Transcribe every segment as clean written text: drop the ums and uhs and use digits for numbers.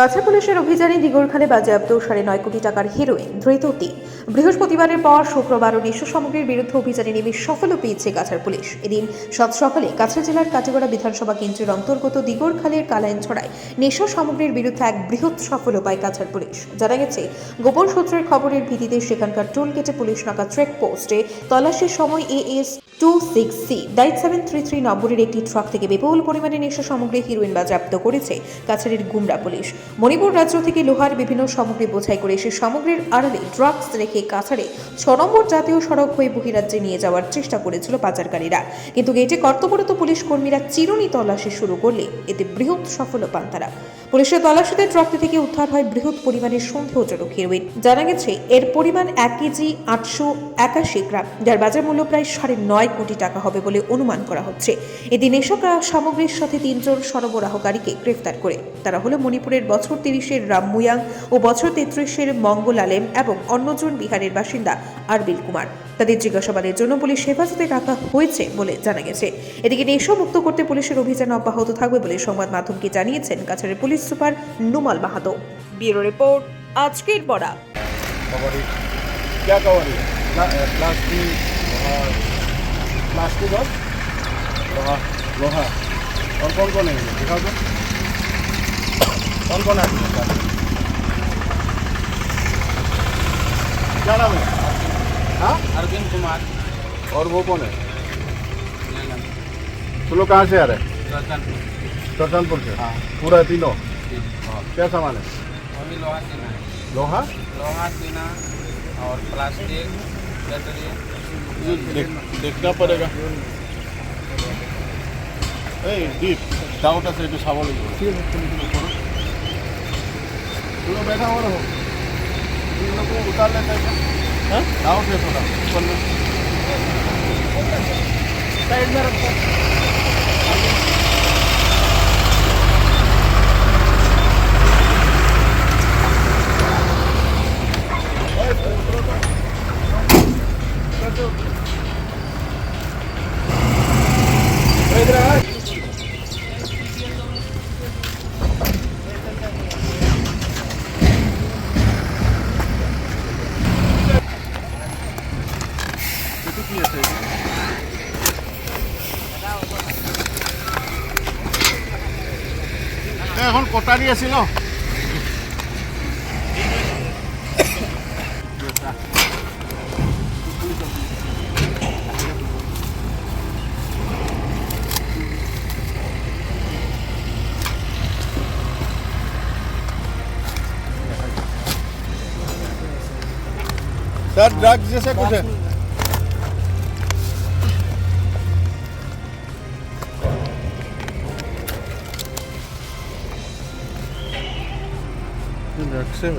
কাছাড় পুলিশের অভিযানে দিগরখালে বাজেয়াপ্ত 9.5 কোটি টাকার হেরোইন ধৃত 3। বৃহস্পতিবারের পর শুক্রবারও নেশা সামগ্রীর বিরুদ্ধে অভিযানে নেমে সফলও পেয়েছে কাছাড় পুলিশ। এদিন সাত সকালে কাছাড় জেলার কাটিগড়া বিধানসভা কেন্দ্রের অন্তর্গত দিগরখালের কালাইনছড়ায় নেশা সামগ্রীর বিরুদ্ধে এক বৃহৎ সফলও পায় কাছাড় পুলিশ। জানা গেছে, গোপন সূত্রের খবরের ভিত্তিতে সেখানকার টোলগেটে পুলিশ নাকা চেকপোস্টে তল্লাশির সময় AS 26C 9733 নম্বরের একটি ট্রাক থেকে বিপুল পরিমাণে নেশা সামগ্রী হিরোইন বাজেয়াপ্ত করেছে কাছাড়ের গুমরা পুলিশ। মণিপুর রাজ্য থেকে লোহার বিভিন্ন সামগ্রী বোঝাই করে সে সামগ্রীর আড়ালে ড্রাগস রেখে কাছাড়ে 6 নম্বর জাতীয় সড়ক হয়ে বহিরাজ্যে নিয়ে যাওয়ার চেষ্টা করেছিল পাচারকারীরা। কিন্তু গেটে কর্তব্যরত পুলিশ কর্মীরা চিরুনি তল্লাশি শুরু করলে এতে বৃহৎ সফল পান তারা। পুলিশের তল্লাশিতে ট্রাকটি থেকে উদ্ধার হয় বৃহৎ পরিমাণের সন্দেহজনক হিরোইন। জানা গেছে, এর পরিমাণ 1 কেজি 881 গ্রাম, যার বাজার মূল্য প্রায় 9.5 কোটি টাকা হবে বলে অনুমান করা হচ্ছে। এদিন এসব সামগ্রীর সাথে 3 জন সরবরাহকারীকে গ্রেফতার করে। তারা হলো মণিপুরের বছর 30-এর রামমুয়াং ও বছর 33-এর মঙ্গল আলেম এবং অন্যজন বিহারের বাসিন্দা আরবিল কুমার। তাদের জিজ্ঞাসাবাদের জন্য পুলিশ হেফাজতে রাখা হয়েছে বলে জানা গেছে। এদিকে নেশা মুক্ত করতে পুলিশের অভিযান অব্যাহত থাকবে বলে সংবাদ মাধ্যমকে জানিয়েছেন কাছাড়ের police super Numal Mahato. Bureau report, আজকের বড়া। क्या कवरी है? प्लास्टिक और लोहा। लोहा और कौन कौन है? दिखाओ तो कौन कौन है? क्या नाम है? हाँ, अरविंद कुमार। और वो कौन है? तुम लोग कहाँ से आ रहे हैं? सुल्तानपुर से। हाँ। पूरा तीनों? हाँ। क्या सामान है? अभी लोहा सीना है, लोहा लोहा सीना और प्लास्टिक बैटरी। देखना पड़ेगा। दीप दावटा से सावल तुम लोग बैठा हुआ रहो, तुम लोग को उतार लेते हैं क्या? दाव से थोड़ा ऊपर में साइड में रखो। এখন কটারি আছিল सर ड्रग्स जैसे कुछ है? ड्रग्स है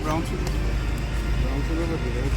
ब्राउन शुगर का दिया है।